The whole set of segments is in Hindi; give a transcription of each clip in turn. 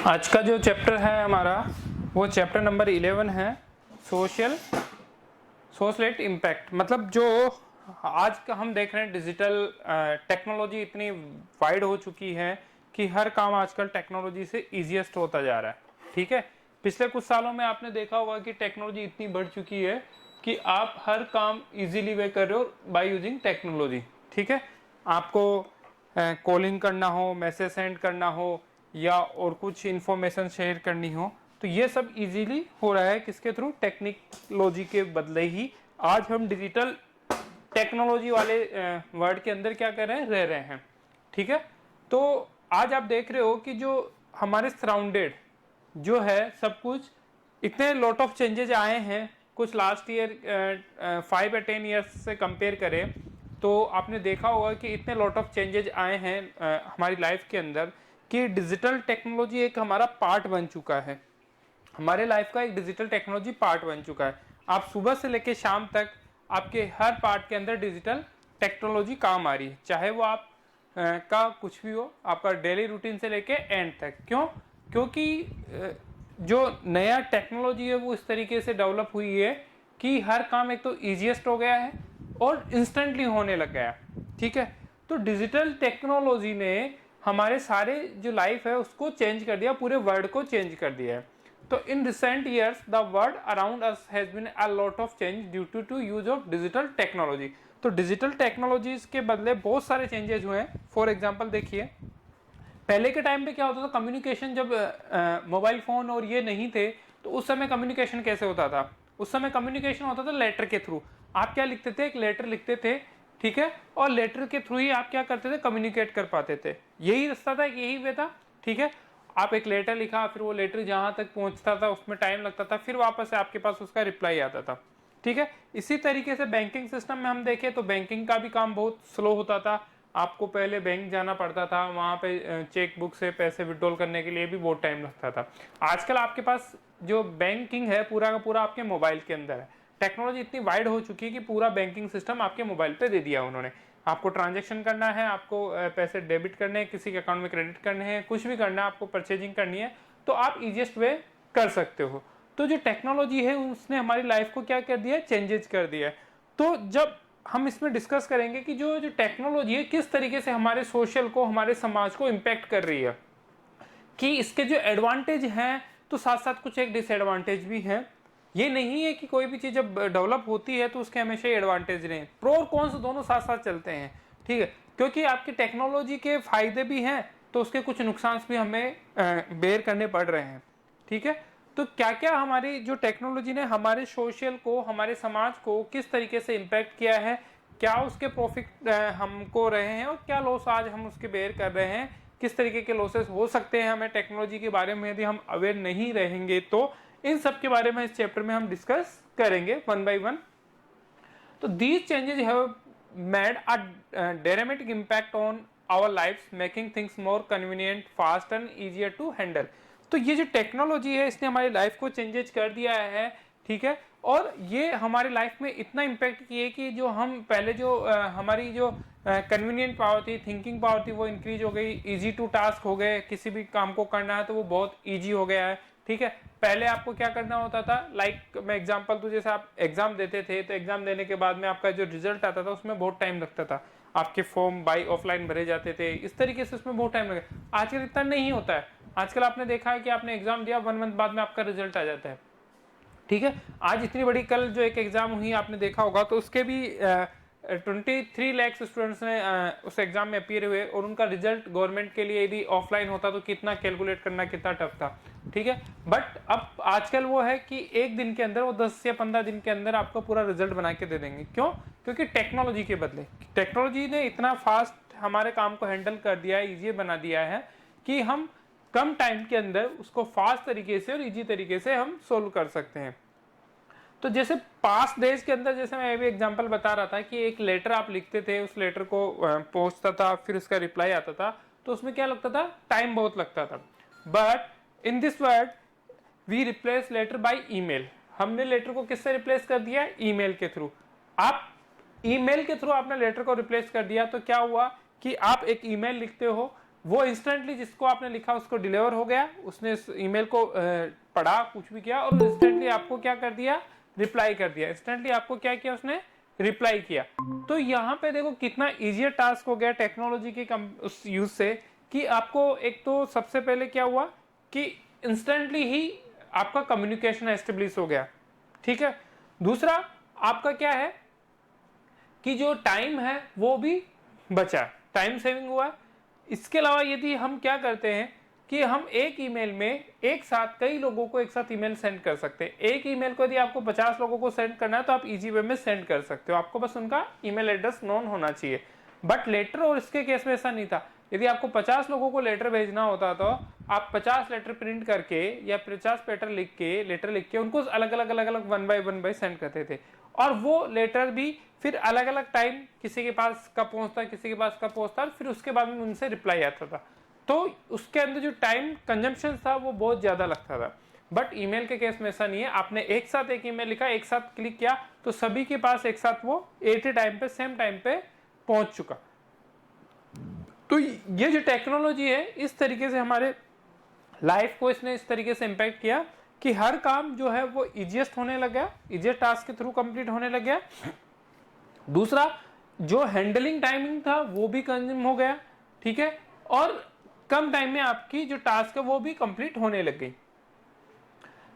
आज का जो चैप्टर है हमारा वो चैप्टर नंबर 11 है, सोशलेट इम्पैक्ट। मतलब जो आज का हम देख रहे हैं डिजिटल टेक्नोलॉजी इतनी वाइड हो चुकी है कि हर काम आजकल टेक्नोलॉजी से इजीएस्ट होता जा रहा है। ठीक है, पिछले कुछ सालों में आपने देखा होगा कि टेक्नोलॉजी इतनी बढ़ चुकी है कि आप हर काम इजीली वे कर रहे हो बाय यूजिंग टेक्नोलॉजी। ठीक है, आपको कॉलिंग करना हो, मैसेज सेंड करना हो या और कुछ इन्फॉर्मेशन शेयर करनी हो, तो ये सब इजीली हो रहा है किसके थ्रू? टेक्नोलॉजी के बदले ही आज हम डिजिटल टेक्नोलॉजी वाले वर्ड के अंदर क्या कर रहे हैं, रह रहे हैं। ठीक है, तो आज आप देख रहे हो कि जो हमारे सराउंडेड जो है सब कुछ, इतने लॉट ऑफ चेंजेस आए हैं। कुछ लास्ट ईयर 5 या 10 ईयर्स से कंपेयर करें तो आपने देखा होगा कि इतने लॉट ऑफ चेंजेस आए हैं हमारी लाइफ के अंदर कि डिजिटल टेक्नोलॉजी एक हमारा पार्ट बन चुका है। हमारे लाइफ का एक डिजिटल टेक्नोलॉजी पार्ट बन चुका है। आप सुबह से लेकर शाम तक आपके हर पार्ट के अंदर डिजिटल टेक्नोलॉजी काम आ रही है, चाहे वो आप का कुछ भी हो, आपका डेली रूटीन से लेके एंड तक। क्यों? क्योंकि जो नया टेक्नोलॉजी है वो इस तरीके से डेवलप हुई है कि हर काम एक तो ईजीएस्ट हो गया है और इंस्टेंटली होने लग गया। ठीक है, तो डिजिटल टेक्नोलॉजी ने हमारे सारे जो लाइफ है उसको चेंज कर दिया, पूरे वर्ल्ड को चेंज कर दिया है। तो in recent years the world around us has been a lot of change due to use of digital technology. तो डिजिटल टेक्नोलॉजीज के बदले बहुत सारे चेंजेस हुए हैं। फॉर एग्जांपल देखिए, पहले के टाइम पे क्या होता था, कम्युनिकेशन जब मोबाइल फोन और ये नहीं थे तो उस समय कम्युनिकेशन कैसे होता था? उस समय कम्युनिकेशन होता था लेटर के थ्रू। आप क्या लिखते थे? एक लेटर लिखते थे। ठीक है, और लेटर के थ्रू ही आप क्या करते थे? कम्युनिकेट कर पाते थे। यही रास्ता था, यही वे था। ठीक है, आप एक लेटर लिखा, फिर वो लेटर जहां तक पहुंचता था उसमें टाइम लगता था, फिर वापस से आपके पास उसका रिप्लाई आता था। ठीक है, इसी तरीके से बैंकिंग सिस्टम में हम देखें तो बैंकिंग का भी काम बहुत स्लो होता था। आपको पहले बैंक जाना पड़ता था, वहां पे चेक बुक से पैसे विड्रॉल करने के लिए भी बहुत टाइम लगता था। आजकल आपके पास जो बैंकिंग है पूरा का पूरा आपके मोबाइल के अंदर है। टेक्नोलॉजी इतनी वाइड हो चुकी है कि पूरा बैंकिंग सिस्टम आपके मोबाइल पे दे दिया उन्होंने। आपको ट्रांजैक्शन करना है, आपको पैसे डेबिट करने हैं, किसी के अकाउंट में क्रेडिट करने हैं, कुछ भी करना है, आपको परचेजिंग करनी है, तो आप इजीएस्ट वे कर सकते हो। तो जो टेक्नोलॉजी है उसने हमारी लाइफ को क्या कर दिया है? चेंजेस कर दिया है। तो जब हम इसमें डिस्कस करेंगे कि जो टेक्नोलॉजी है किस तरीके से हमारे सोशल को, हमारे समाज को इम्पैक्ट कर रही है, कि इसके जो एडवांटेज हैं तो साथ साथ कुछ एक डिसएडवांटेज भी हैं। ये नहीं है कि कोई भी चीज जब डेवलप होती है तो उसके हमेशा एडवांटेज रहे, प्रो और कॉन्स दोनों साथ साथ चलते हैं। ठीक है, क्योंकि आपकी टेक्नोलॉजी के फायदे भी हैं तो उसके कुछ नुकसान भी हमें बेयर करने पड़ रहे हैं। ठीक है, तो क्या क्या हमारी जो टेक्नोलॉजी ने हमारे सोशल को, हमारे समाज को किस तरीके से इम्पैक्ट किया है, क्या उसके प्रॉफिट हमको रहे हैं और क्या लॉस आज हम उसके बेयर कर रहे हैं, किस तरीके के लॉसेस हो सकते हैं हमें टेक्नोलॉजी के बारे में यदि हम अवेयर नहीं रहेंगे, तो इन सब के बारे में इस चैप्टर में हम डिस्कस करेंगे वन बाय वन। तो these changes have made a dramatic impact on our lifes, making things more convenient, fast and easier to handle. तो ये जो टेक्नोलॉजी है इसने हमारी लाइफ को चेंजेस कर दिया है। ठीक है, और ये हमारी लाइफ में इतना इम्पैक्ट किए कि जो हम पहले जो हमारी जो कन्वीनियंट पावर थी, थिंकिंग पावर थी, वो इंक्रीज हो गई, इजी टू टास्क हो गए, किसी भी काम को करना है तो वो बहुत इजी हो गया है। ठीक है, पहले आपको क्या करना होता था, लाइक मैं एग्जांपल दूं, जैसे आप एग्जाम देते थे तो एग्जाम देने के बाद में आपका जो रिजल्ट आता था उसमें बहुत टाइम लगता था, आपके फॉर्म बाई ऑफलाइन भरे जाते थे, इस तरीके से उसमें बहुत टाइम लगे। आजकल इतना नहीं होता है। आजकल आपने देखा है कि आपने एग्जाम दिया, 1 मंथ बाद में आपका रिजल्ट आ जाता है। ठीक है, आज इतनी बड़ी कल जो एक एग्जाम हुई आपने देखा होगा, तो उसके भी 23 लाख स्टूडेंट्स ने उस एग्जाम में अपीयर हुए और उनका रिजल्ट गवर्नमेंट के लिए यदि ऑफलाइन होता तो कितना कैलकुलेट करना कितना टफ था। ठीक है, बट अब आजकल वो है कि एक दिन के अंदर, वो 10 या 15 दिन के अंदर आपको पूरा रिजल्ट बना के दे देंगे। क्यों? क्योंकि टेक्नोलॉजी के बदले टेक्नोलॉजी ने इतना फास्ट हमारे काम को हैंडल कर दिया है, ईजी बना दिया है कि हम कम टाइम के अंदर उसको फास्ट तरीके से और इजी तरीके से हम सोल्व कर सकते हैं। तो जैसे पास्ट डेज के अंदर, जैसे मैं अभी एग्जांपल बता रहा था कि एक लेटर आप लिखते थे, उस लेटर को पहुंचता था, फिर उसका रिप्लाई आता था, तो उसमें क्या लगता था? टाइम बहुत लगता था। But in this word we replace letter by email. हमने लेटर को किससे रिप्लेस कर दिया? ईमेल के थ्रू। आप ईमेल के थ्रू आपने लेटर को रिप्लेस कर दिया, तो क्या हुआ कि आप एक ईमेल लिखते हो, वो इंस्टेंटली जिसको आपने लिखा उसको डिलीवर हो गया, उसने इस ईमेल को पढ़ा, कुछ भी किया और इंस्टेंटली आपको क्या कर दिया, रिप्लाई कर दिया। इंस्टेंटली आपको क्या किया, उसने रिप्लाई किया। तो यहाँ पे देखो कितना इजियर टास्क हो गया टेक्नोलॉजी के उस यूज से, कि आपको एक तो सबसे पहले क्या हुआ कि इंस्टेंटली ही आपका कम्युनिकेशन एस्टेब्लिश हो गया, ठीक है। दूसरा आपका क्या है कि जो टाइम है वो भी बचा, टाइम सेविंग हुआ। इसके अलावा यदि हम क्या करते हैं कि हम एक ईमेल में एक साथ कई लोगों को एक साथ ईमेल सेंड कर सकते हैं। एक ईमेल को यदि आपको 50 लोगों को सेंड करना है तो आप इजी वे में सेंड कर सकते हो, आपको बस उनका ईमेल एड्रेस नोन होना चाहिए। बट लेटर और इसके केस में ऐसा नहीं था। यदि आपको 50 लोगों को लेटर भेजना होता तो आप 50 लेटर प्रिंट करके या 50 लेटर लिख के उनको अलग अलग वन बाय सेंड करते थे। और वो लेटर भी फिर अलग अलग टाइम किसी के पास कब पहुंचता, किसी के पास कब पहुंचता, फिर उसके बाद में उनसे रिप्लाई आता था। तो उसके अंदर जो टाइम कंजम्पशन था वो बहुत ज्यादा लगता था। बट ईमेल के केस में ऐसा नहीं है, आपने एक साथ एक ईमेल लिखा, एक साथ क्लिक किया तो सभी के पास एक साथ वो एट ए टाइम पे सेम टाइम पे पहुंच चुका। तो ये जो टेक्नोलॉजी है इस तरीके से हमारे लाइफ को इसने इस तरीके से इंपैक्ट किया कि हर काम जो है वो इजिएस्ट होने लग गया, इजिएस्ट टास्क के थ्रू कंप्लीट होने लग गया। दूसरा जो हैंडलिंग टाइमिंग था वो भी कंज्यूम हो गया, ठीक है, और कम टाइम में आपकी जो टास्क है वो भी कंप्लीट होने लग गई।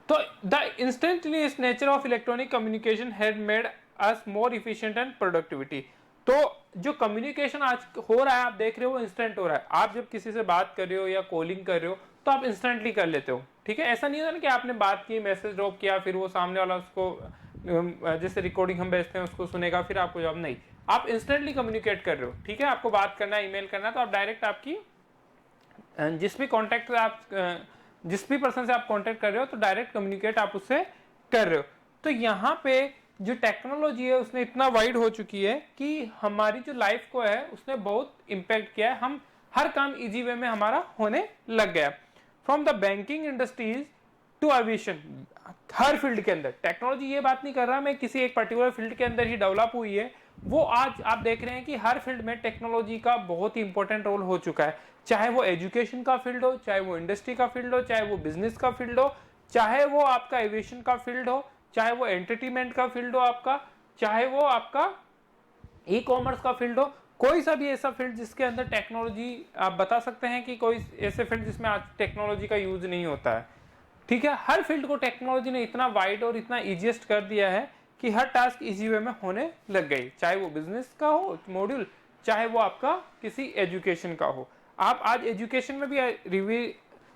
तो the instantaneous nature of electronic communication had made us more efficient and productivity. तो जो कम्युनिकेशन आज हो रहा है आप देख रहे हो इंस्टेंट हो रहा है। आप जब किसी से बात कर रहे हो या कॉलिंग कर रहे हो तो आप इंस्टेंटली कर लेते हो, ठीक है। ऐसा नहीं होता ना कि आपने बात की, मैसेज ड्रॉप किया, फिर वो सामने वाला उसको जैसे रिकॉर्डिंग हम भेजते हैं उसको सुनेगा, फिर आपको जवाब नहीं, आप इंस्टेंटली कम्युनिकेट कर रहे हो, ठीक है। आपको बात करना है, ईमेल करना है, तो आप डायरेक्ट आपकी जिस भी कॉन्टेक्ट आप जिस भी पर्सन से आप कॉन्टेक्ट कर रहे हो तो डायरेक्ट कम्युनिकेट आप उससे कर रहे हो। तो यहाँ पे जो टेक्नोलॉजी है उसने इतना वाइड हो चुकी है कि हमारी जो लाइफ को है उसने बहुत इम्पैक्ट किया है। हम हर काम इजी वे में हमारा होने लग गया। From the banking industries to aviation, हर फील्ड के अंदर टेक्नोलॉजी, ये बात नहीं कर रहा मैं किसी एक पर्टिकुलर फील्ड के अंदर ही डेवलप हुई है, वो आज आप देख रहे हैं कि हर फील्ड में टेक्नोलॉजी का बहुत ही इंपॉर्टेंट रोल हो चुका है। चाहे वो एजुकेशन का फील्ड हो, चाहे वो इंडस्ट्री का फील्ड हो, चाहे वो बिजनेस का फील्ड हो, चाहे वो आपका एविएशन का फील्ड हो, चाहे वो एंटरटेनमेंट का फील्ड हो आपका, चाहे वो आपका ई कॉमर्स का फील्ड हो, कोई सा भी ऐसा फील्ड जिसके अंदर टेक्नोलॉजी, आप बता सकते हैं कि कोई ऐसे फील्ड जिसमें आज टेक्नोलॉजी का यूज नहीं होता है, ठीक है। हर फील्ड को टेक्नोलॉजी ने इतना वाइड और इतना इजीएस्ट कर दिया है कि हर टास्क इजी वे में होने लग गई, चाहे वो बिजनेस का हो मॉड्यूल, चाहे वो आपका किसी एजुकेशन का हो। आप आज एजुकेशन में भी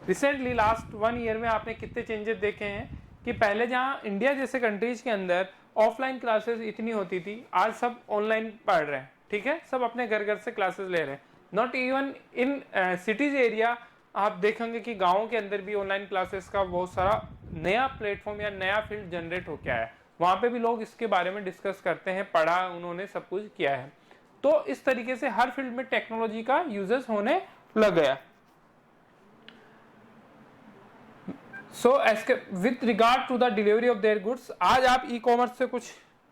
रिसेंटली लास्ट 1 ईयर में आपने कितने चेंजेस देखे हैं कि पहले जहां इंडिया जैसे कंट्रीज के अंदर ऑफलाइन क्लासेस इतनी होती थी, आज सब ऑनलाइन पढ़ रहे हैं, ठीक है। सब अपने घर घर से क्लासेस ले रहे हैं। Not even in cities area, आप देखेंगे कि गाँव के अंदर भी ऑनलाइन क्लासेस का बहुत सारा नया प्लेटफॉर्म या नया फील्ड जनरेट हो गया है। वहां पे भी लोग इसके बारे में डिस्कस करते हैं, पढ़ा उन्होंने, सब कुछ किया है। तो इस तरीके से हर फील्ड में टेक्नोलॉजी का यूजेस होने लग गया। So with regard to the delivery of their goods, आज आप ई कॉमर्स से कुछ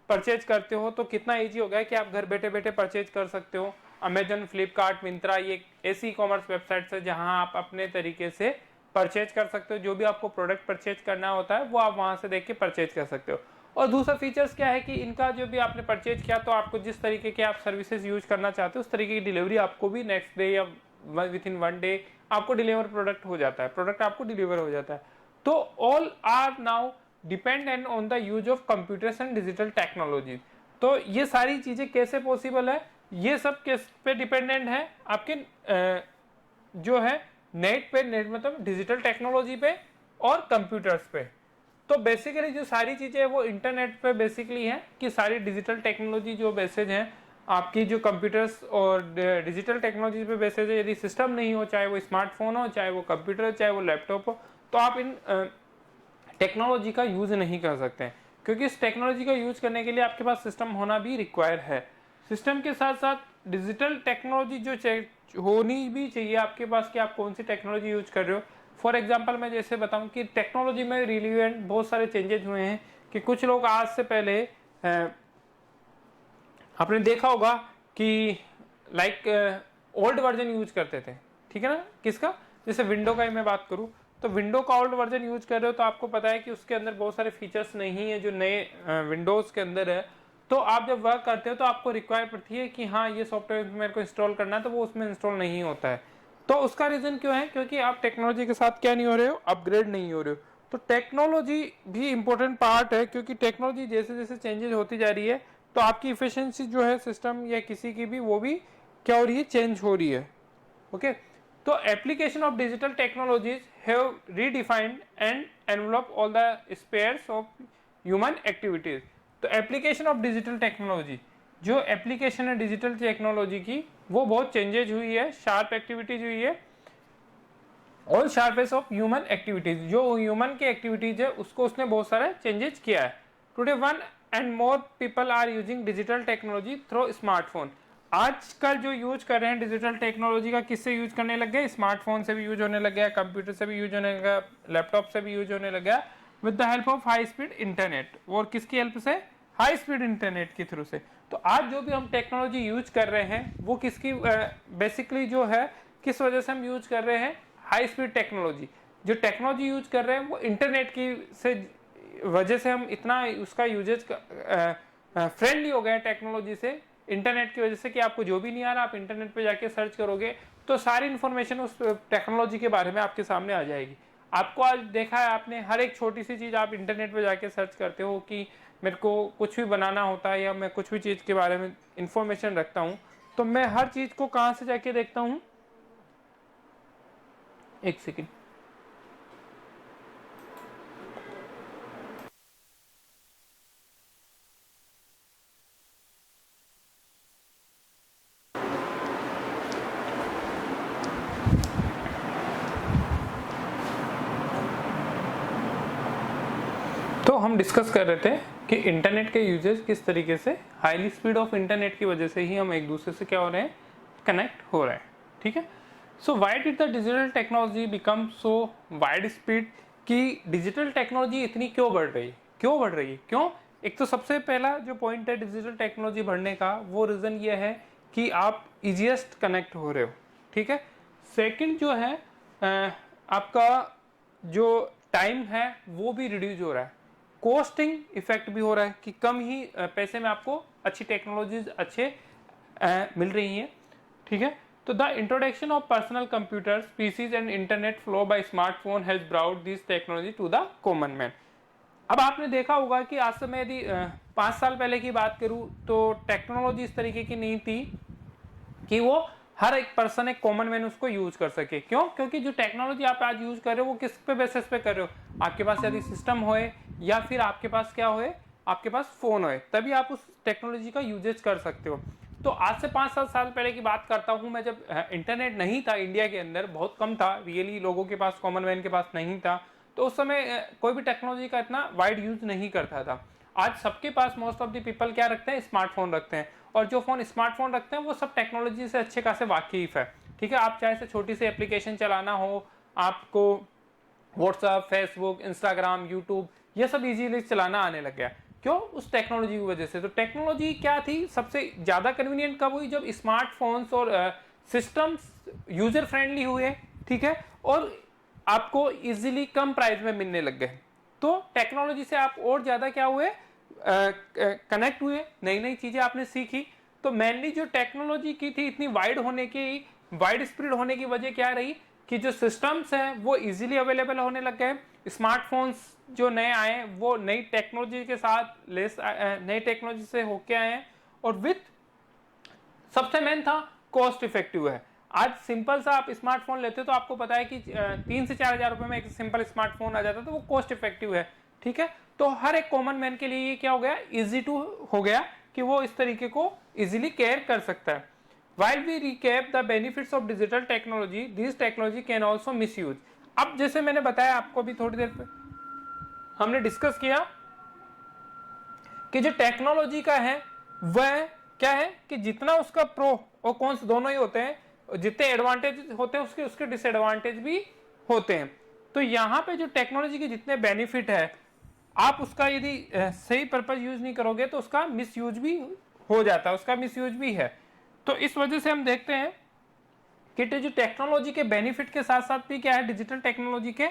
परचेज करते हो तो कितना इजी हो गया कि आप घर बैठे बैठे परचेज कर सकते हो। अमेजन, फ्लिपकार्ट, मिंत्रा, ये ऐसी कॉमर्स वेबसाइट्स है जहां आप अपने तरीके से परचेज कर सकते हो। जो भी आपको प्रोडक्ट परचेज करना होता है वो आप वहां से देख के परचेज कर सकते हो। और दूसरा फीचर्स क्या है कि इनका जो भी आपने परचेज किया तो आपको जिस तरीके के आप सर्विसेज यूज करना चाहते हो उस तरीके की डिलीवरी आपको भी नेक्स्ट डे या विद इन 1 डे आपको डिलीवर प्रोडक्ट हो जाता है, प्रोडक्ट आपको डिलीवर हो जाता है। तो all are now dependent on the use of computers and digital technology. तो ये सारी चीजें कैसे पॉसिबल है, ये सब किस पे डिपेंडेंट है, आपके जो है नेट पे, नेट मतलब डिजिटल टेक्नोलॉजी पे और कंप्यूटर्स पे। तो बेसिकली जो सारी चीजें है वो इंटरनेट पे बेसिकली है कि सारी डिजिटल टेक्नोलॉजी जो बेसिस हैं आपकी, जो कंप्यूटर्स और डिजिटल टेक्नोलॉजी पे बेसिस है। यदि सिस्टम नहीं हो, चाहे वो स्मार्टफोन हो, चाहे वो कंप्यूटर हो, चाहे वो लैपटॉप हो, तो आप इन टेक्नोलॉजी का यूज नहीं कर सकते हैं, क्योंकि इस टेक्नोलॉजी का यूज करने के लिए आपके पास सिस्टम होना भी रिक्वायर है। सिस्टम के साथ साथ डिजिटल टेक्नोलॉजी जो होनी भी चाहिए आपके पास कि आप कौन सी टेक्नोलॉजी यूज कर रहे हो। फॉर एग्जांपल मैं जैसे बताऊं कि टेक्नोलॉजी में रिलीवेंट बहुत सारे चेंजेस हुए हैं कि कुछ लोग आज से पहले आपने देखा होगा कि लाइक ओल्ड वर्जन यूज करते थे, ठीक है ना, किसका, जैसे विंडो का ही मैं बात करूं तो विंडो का ओल्ड वर्जन यूज कर रहे हो तो आपको पता है कि उसके अंदर बहुत सारे फीचर्स नहीं है जो नए विंडोज के अंदर है। तो आप जब वर्क करते हो तो आपको रिक्वायर पड़ती है कि हाँ ये सॉफ्टवेयर मेरे को इंस्टॉल करना है, तो वो उसमें इंस्टॉल नहीं होता है। तो उसका रीजन क्यों है, क्योंकि आप टेक्नोलॉजी के साथ क्या नहीं हो रहे हो, अपग्रेड नहीं हो रहे हो। तो टेक्नोलॉजी भी इंपॉर्टेंट पार्ट है, क्योंकि टेक्नोलॉजी जैसे जैसे चेंजेस होती जा रही है तो आपकी इफिशियंसी जो है सिस्टम या किसी की भी, वो भी क्या हो रही है, चेंज हो रही है। ओके, तो application of digital technologies have redefined and envelop all the spheres of human activities. तो एप्लीकेशन ऑफ डिजिटल टेक्नोलॉजी, जो एप्लीकेशन है डिजिटल टेक्नोलॉजी की, वो बहुत चेंजेज हुई है, शार्प एक्टिविटीज हुई है, all sharpest of human activities, जो ह्यूमन की एक्टिविटीज है उसको उसने बहुत सारे चेंजेस किया है। Today one and more people are using digital technology through smartphone. आजकल जो यूज कर रहे हैं डिजिटल टेक्नोलॉजी का, किससे यूज करने लग गए, स्मार्टफोन से भी यूज होने लग गया, कंप्यूटर से भी यूज होने लगा, लैपटॉप से भी यूज होने लगा, with the help of high speed internet. और किसकी हेल्प से, हाई स्पीड इंटरनेट के थ्रू से। तो आज जो भी हम टेक्नोलॉजी यूज कर रहे हैं वो किसकी बेसिकली जो है, किस वजह से हम यूज कर रहे हैं, हाई स्पीड टेक्नोलॉजी। जो टेक्नोलॉजी यूज कर रहे हैं वो इंटरनेट की से वजह से हम इतना उसका यूजेज फ्रेंडली हो गए टेक्नोलॉजी से, इंटरनेट की वजह से, कि आपको जो भी नहीं आ रहा आप इंटरनेट पे जाके सर्च करोगे तो सारी इंफॉर्मेशन उस टेक्नोलॉजी के बारे में आपके सामने आ जाएगी। आपको आज देखा है आपने, हर एक छोटी सी चीज आप इंटरनेट पे जाके सर्च करते हो कि मेरे को कुछ भी बनाना होता है या मैं कुछ भी चीज के बारे में इंफॉर्मेशन रखता हूँ, तो मैं हर चीज को कहाँ से जाके देखता हूँ, एक सेकेंड, तो हम डिस्कस कर रहे थे कि इंटरनेट के यूजेस किस तरीके से, हाईली स्पीड ऑफ इंटरनेट की वजह से ही हम एक दूसरे से क्या हो रहे हैं, कनेक्ट हो रहे हैं। ठीक है, so why did the digital technology become so wide speed, कि डिजिटल टेक्नोलॉजी इतनी क्यों बढ़ रही है, क्यों बढ़ रही है, क्यों। एक तो सबसे पहला जो पॉइंट है डिजिटल टेक्नोलॉजी बढ़ने का, वो रीजन ये है कि आप इजीएस्ट कनेक्ट हो रहे हो। ठीक है, सेकंड जो है आपका जो टाइम है वो भी रिड्यूस हो रहा है, कॉस्टिंग इफेक्ट भी हो रहा है कि कम ही पैसे में आपको अच्छी टेक्नोलॉजीज अच्छे मिल रही हैं। ठीक है, तो the introduction of personal computers, PCs and internet flow by smartphone has brought this technology to the common man. अब आपने देखा होगा कि आज से मैं यदि 5 साल पहले की बात करूं तो टेक्नोलॉजी इस तरीके की नहीं थी कि वो हर एक पर्सन, एक कॉमन मैन उसको यूज कर सके। क्यों, क्योंकि जो टेक्नोलॉजी आप आज यूज कर रहे हो वो किस पे बेसिस पे कर रहे हो, आपके पास यदि सिस्टम होए या फिर आपके पास क्या होए, आपके पास फोन होए, तभी आप उस टेक्नोलॉजी का यूजेज कर सकते हो। तो आज से 5-7 साल पहले की बात करता हूं मैं, जब इंटरनेट नहीं था इंडिया के अंदर, बहुत कम था रियली, लोगों के पास, कॉमन मैन के पास नहीं था, तो उस समय कोई भी टेक्नोलॉजी का इतना वाइड यूज नहीं करता था। आज सबके पास, मोस्ट ऑफ द पीपल क्या रखते हैं, स्मार्टफोन रखते हैं, और जो फोन स्मार्टफोन रखते हैं वो सब टेक्नोलॉजी से अच्छे खासे वाकिफ है। ठीक है, आप चाहे से छोटी सी एप्लीकेशन चलाना हो, आपको व्हाट्सएप, फेसबुक, इंस्टाग्राम, यूट्यूब, ये सब इजीली चलाना आने लग गया। क्यों, उस टेक्नोलॉजी की वजह से। तो टेक्नोलॉजी क्या थी, सबसे ज्यादा कन्वीनियंट कब हुई, जब स्मार्टफोन्स और सिस्टम्स यूजर फ्रेंडली हुए। ठीक है, और आपको इजीली कम प्राइस में मिलने लग गए। तो टेक्नोलॉजी से आप और ज्यादा क्या हुए, कनेक्ट हुए, नई नई चीजें आपने सीखी। तो मेनली जो टेक्नोलॉजी की थी इतनी वाइड होने की, वाइड स्प्रेड होने की वजह क्या रही, कि जो सिस्टम्स हैं वो इजीली अवेलेबल होने लग गए। स्मार्टफोन्स जो नए आए वो नई टेक्नोलॉजी के साथ नई टेक्नोलॉजी से होके आए हैं, और विथ सबसे मेन था कॉस्ट इफेक्टिव है। आज सिंपल सा आप स्मार्टफोन लेते हो तो आपको पता है कि 3 से 4 हजार रुपए में एक सिंपल स्मार्टफोन आ जाता है, तो वो कॉस्ट इफेक्टिव है। ठीक है, तो हर एक कॉमन मैन के लिए ये क्या हो गया, इजी टू हो गया, कि वो इस तरीके को इजीली केयर कर सकता है। While we recap the benefits of digital technology, this technology can also misuse। अब जैसे मैंने बताया आपको भी थोड़ी देर पे हमने डिस्कस किया कि जो टेक्नोलॉजी का है वह क्या है, कि जितना उसका प्रो और कॉन्स दोनों ही होते हैं, जितने एडवांटेज होते हैं उसके उसके डिसएडवांटेज भी होते हैं। तो यहाँ पे जो टेक्नोलॉजी के जितने बेनिफिट है, आप उसका यदि सही पर्पज यूज नहीं करोगे तो उसका मिस यूज भी हो जाता है, उसका मिस यूज भी है। तो इस वजह से हम देखते हैं कि जो टेक्नोलॉजी के बेनिफिट के साथ साथ भी क्या है, डिजिटल टेक्नोलॉजी के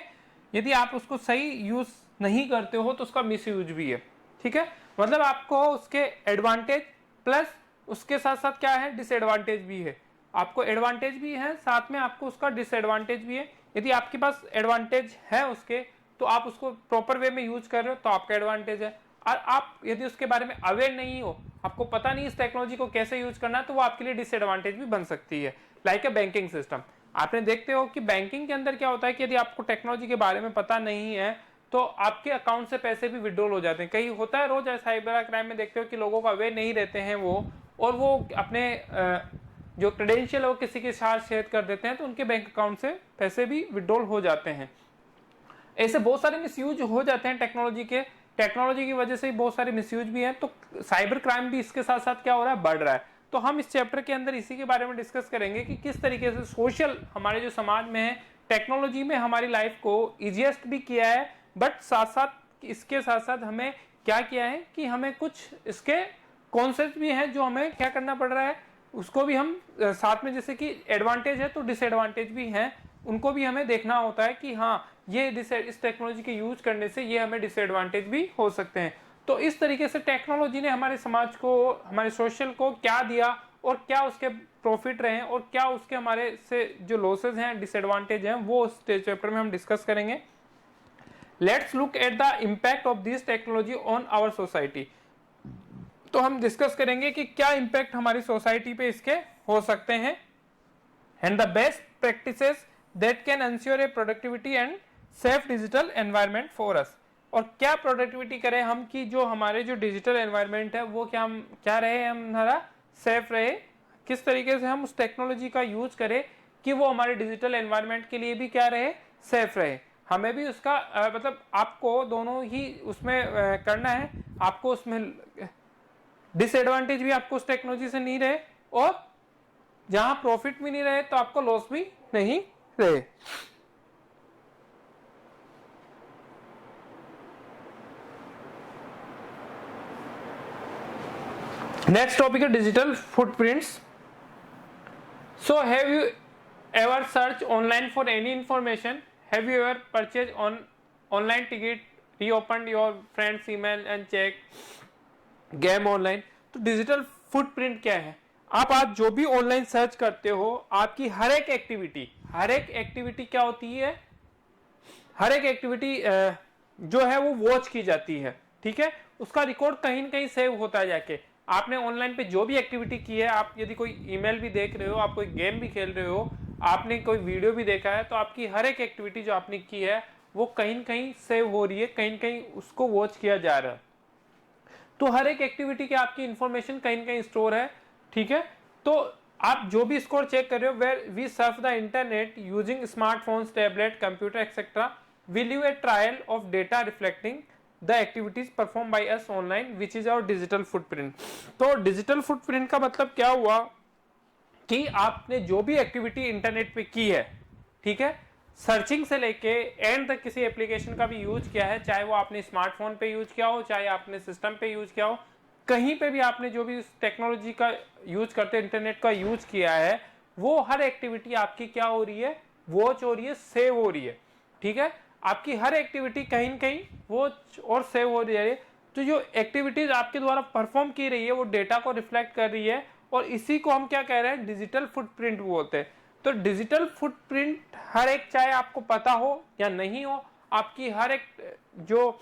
यदि आप उसको सही यूज नहीं करते हो तो उसका मिस यूज भी है। ठीक है, मतलब आपको उसके एडवांटेज प्लस उसके साथ साथ क्या है, डिसएडवांटेज भी है। आपको एडवांटेज भी है, साथ में आपको उसका डिसएडवांटेज भी है। यदि आपके पास एडवांटेज है उसके, तो आप उसको प्रॉपर वे में यूज कर रहे हो तो आपका एडवांटेज है। और आप यदि उसके बारे में अवेयर नहीं हो, आपको पता नहीं इस टेक्नोलॉजी को कैसे यूज करना है, तो वो आपके लिए डिसएडवांटेज भी बन सकती है। लाइक ए बैंकिंग सिस्टम, आपने देखते हो कि बैंकिंग के अंदर क्या होता है कि यदि आपको टेक्नोलॉजी के बारे में पता नहीं है तो आपके अकाउंट से पैसे भी विड्रॉल हो जाते हैं। कहीं होता है रोज साइबर क्राइम में देखते हो कि लोगों को अवेयर नहीं रहते हैं वो, और वो अपने जो क्रेडेंशियल है वो किसी के साथ शेयर कर देते हैं, तो उनके बैंक अकाउंट से पैसे भी विड्रॉल हो जाते हैं। ऐसे बहुत सारे मिसयूज हो जाते हैं टेक्नोलॉजी के, टेक्नोलॉजी की वजह से बहुत सारे मिसयूज भी हैं। तो साइबर क्राइम भी इसके साथ साथ क्या हो रहा है, बढ़ रहा है। तो हम इस चैप्टर के अंदर इसी के बारे में डिस्कस करेंगे कि किस तरीके से सोशल हमारे जो समाज में है, टेक्नोलॉजी में हमारी लाइफ को इजीएस्ट भी किया है, बट साथ साथ इसके साथ साथ हमें क्या किया है कि हमें कुछ इसके कॉन्सेप्ट भी हैं जो हमें क्या करना पड़ रहा है, उसको भी हम साथ में, जैसे कि एडवांटेज है तो डिसएडवांटेज भी हैं, उनको भी हमें देखना होता है कि हाँ ये इस टेक्नोलॉजी के यूज करने से ये हमें डिसएडवांटेज भी हो सकते हैं। तो इस तरीके से टेक्नोलॉजी ने हमारे समाज को, हमारे सोशल को क्या दिया और क्या उसके प्रॉफिट रहे और क्या उसके हमारे से जो लॉसेज हैं, डिसएडवांटेज हैं, वो इस चैप्टर में हम डिस्कस करेंगे। Let's look at the impact of this technology on our society. तो हम डिस्कस करेंगे कि क्या इम्पैक्ट हमारी सोसाइटी पे इसके हो सकते हैं, and the best practices that can ensure A productivity and safe digital environment for us. और क्या प्रोडक्टिविटी करें हम कि जो हमारे जो डिजिटल एनवायरनमेंट है वो क्या रहे, हमारा सेफ रहे, किस तरीके से हम उस टेक्नोलॉजी का यूज करें कि वो हमारे डिजिटल एनवायरनमेंट के लिए भी क्या रहे, सेफ रहे। हमें भी उसका मतलब आपको दोनों ही उसमें करना है। आपको उसमें डिसएडवांटेज भी आपको उस टेक्नोलॉजी से नहीं रहे, और जहां प्रॉफिट भी नहीं रहे तो आपको लॉस भी नहीं रहे। नेक्स्ट टॉपिक है digital footprints. So have you ever search online for any information? Have you ever purchase online ticket, reopen your friends email and check game online? तो डिजिटल फुटप्रिंट क्या है? आप आज जो भी ऑनलाइन सर्च करते हो, आपकी हर एक एक्टिविटी क्या होती है, हर एक एक्टिविटी जो है वो वॉच की जाती है। ठीक है, उसका रिकॉर्ड कहीं ना कहीं सेव होता है जाके। आपने ऑनलाइन पे जो भी एक्टिविटी की है, आप यदि कोई ईमेल भी देख रहे हो, आप कोई गेम भी खेल रहे हो, आपने कोई वीडियो भी देखा है, तो आपकी हर एक एक्टिविटी जो आपने की है वो कहीं ना कहीं सेव हो रही है, कहीं ना कहीं उसको वॉच किया जा रहा है। तो हर एक एक्टिविटी की आपकी इंफॉर्मेशन कहीं ना कहीं स्टोर है। ठीक है, तो आप जो भी स्कोर चेक कर रहे हो, where we surf the internet using smartphones, tablet, computer etcetera, will you a trial of data reflecting the activities performed by us online, which is our digital footprint। तो डिजिटल फुटप्रिंट का मतलब क्या हुआ कि आपने जो भी एक्टिविटी इंटरनेट पे की है, ठीक है, सर्चिंग से लेके एंड तक किसी एप्लीकेशन का भी यूज किया है, चाहे वो आपने स्मार्टफोन पे यूज किया हो, चाहे आपने सिस्टम पे यूज किया हो, कहीं पे भी आपने जो भी टेक्नोलॉजी का यूज करते इंटरनेट का यूज किया है, वो हर एक्टिविटी आपकी क्या हो रही है, वॉच हो रही है, सेव हो रही है। ठीक है, आपकी हर एक्टिविटी कहीं न कहीं वॉच और सेव हो रही है। तो जो एक्टिविटीज आपके द्वारा परफॉर्म की रही है वो डेटा को रिफ्लेक्ट कर रही है, और इसी को हम क्या कह रहे हैं, डिजिटल फुटप्रिंट बोलते हैं। तो डिजिटल फुटप्रिंट हर एक, चाहे आपको पता हो या नहीं हो, आपकी हर एक जो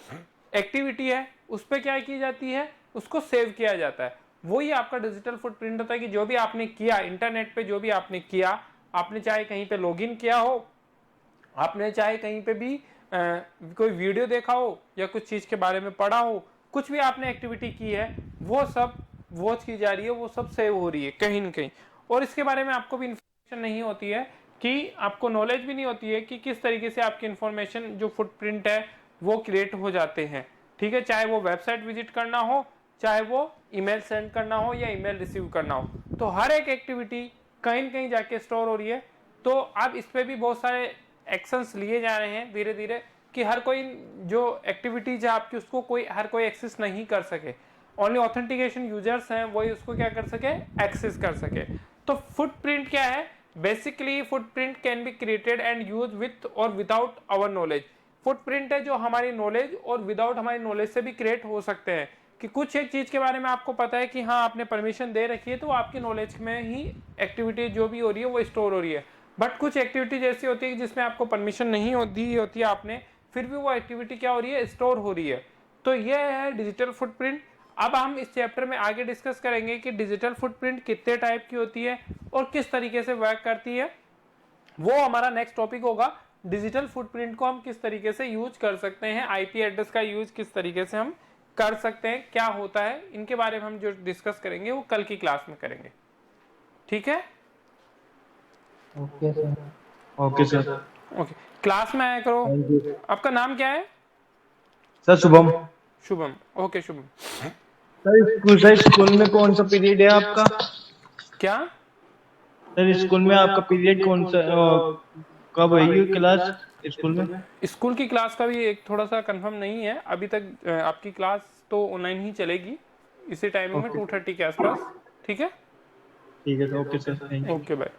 एक्टिविटी है उस पर क्या की जाती है, उसको सेव किया जाता है। वही आपका डिजिटल फुटप्रिंट होता है कि जो भी आपने किया इंटरनेट पे, जो भी आपने किया, आपने चाहे कहीं पे लॉगिन किया हो, आपने चाहे कहीं पे भी कोई वीडियो देखा हो या कुछ चीज के बारे में पढ़ा हो, कुछ भी आपने एक्टिविटी की है, वो सब वॉच की जा रही है, वो सब सेव हो रही है कहीं न कहीं। और इसके बारे में आपको भी इंफॉर्मेशन नहीं होती है, कि आपको नॉलेज भी नहीं होती है कि किस तरीके से आपकी इंफॉर्मेशन जो फुटप्रिंट है वो क्रिएट हो जाते हैं। ठीक है, चाहे वो वेबसाइट विजिट करना हो, चाहे वो ईमेल सेंड करना हो या ईमेल रिसीव करना हो, तो हर एक एक्टिविटी कहीं न कहीं जाके स्टोर हो रही है। तो अब इस पर भी बहुत सारे एक्शंस लिए जा रहे हैं धीरे धीरे, कि हर कोई जो एक्टिविटीज है आपकी, उसको हर कोई एक्सेस नहीं कर सके, ओनली ऑथेंटिकेशन यूजर्स हैं वही उसको क्या कर सके, एक्सेस कर सके। तो फुटप्रिंट क्या है basically footprint can be created and use with और विदाउट आवर नॉलेज। फुटप्रिंट है जो हमारी नॉलेज और विदाउट हमारी नॉलेज से भी क्रिएट हो सकते हैं, कि कुछ एक चीज के बारे में आपको पता है कि हाँ आपने परमिशन दे रखी है, तो आपकी नॉलेज में ही एक्टिविटी जो भी हो रही है वो स्टोर हो रही है। बट कुछ एक्टिविटीज ऐसी होती है जिसमें आपको परमिशन नहीं दी होती है आपने, फिर भी वो एक्टिविटी क्या हो रही है, स्टोर हो रही है। तो ये है डिजिटल फुटप्रिंट। अब हम इस चैप्टर में आगे डिस्कस करेंगे कि डिजिटल फुटप्रिंट कितने टाइप की होती है और किस तरीके से वर्क करती है। वो हमारा नेक्स्ट टॉपिक होगा। डिजिटल फुटप्रिंट को हम किस तरीके से यूज कर सकते हैं, आईपी एड्रेस का यूज किस तरीके से हम कर सकते हैं, क्या होता है, इनके बारे में हम जो डिस्कस करेंगे वो कल की क्लास में करेंगे। ठीक है, okay sir. Okay sir. Okay, class में आया करो। थैंक यू आपका नाम क्या है? Sir. Shubham. Shubham, okay Shubham. Sir school में कौन सा पीरियड है आपका? क्या सर स्कूल में आपका पीरियड कौन सा कब है क्लास स्कूल में? स्कूल की क्लास का भी एक थोड़ा सा कंफर्म नहीं है अभी तक। आपकी क्लास तो ऑनलाइन ही चलेगी इसी टाइमिंग में 2:30 के आसपास। ठीक है, ठीक है sir. Okay sir, thank you. Okay bye.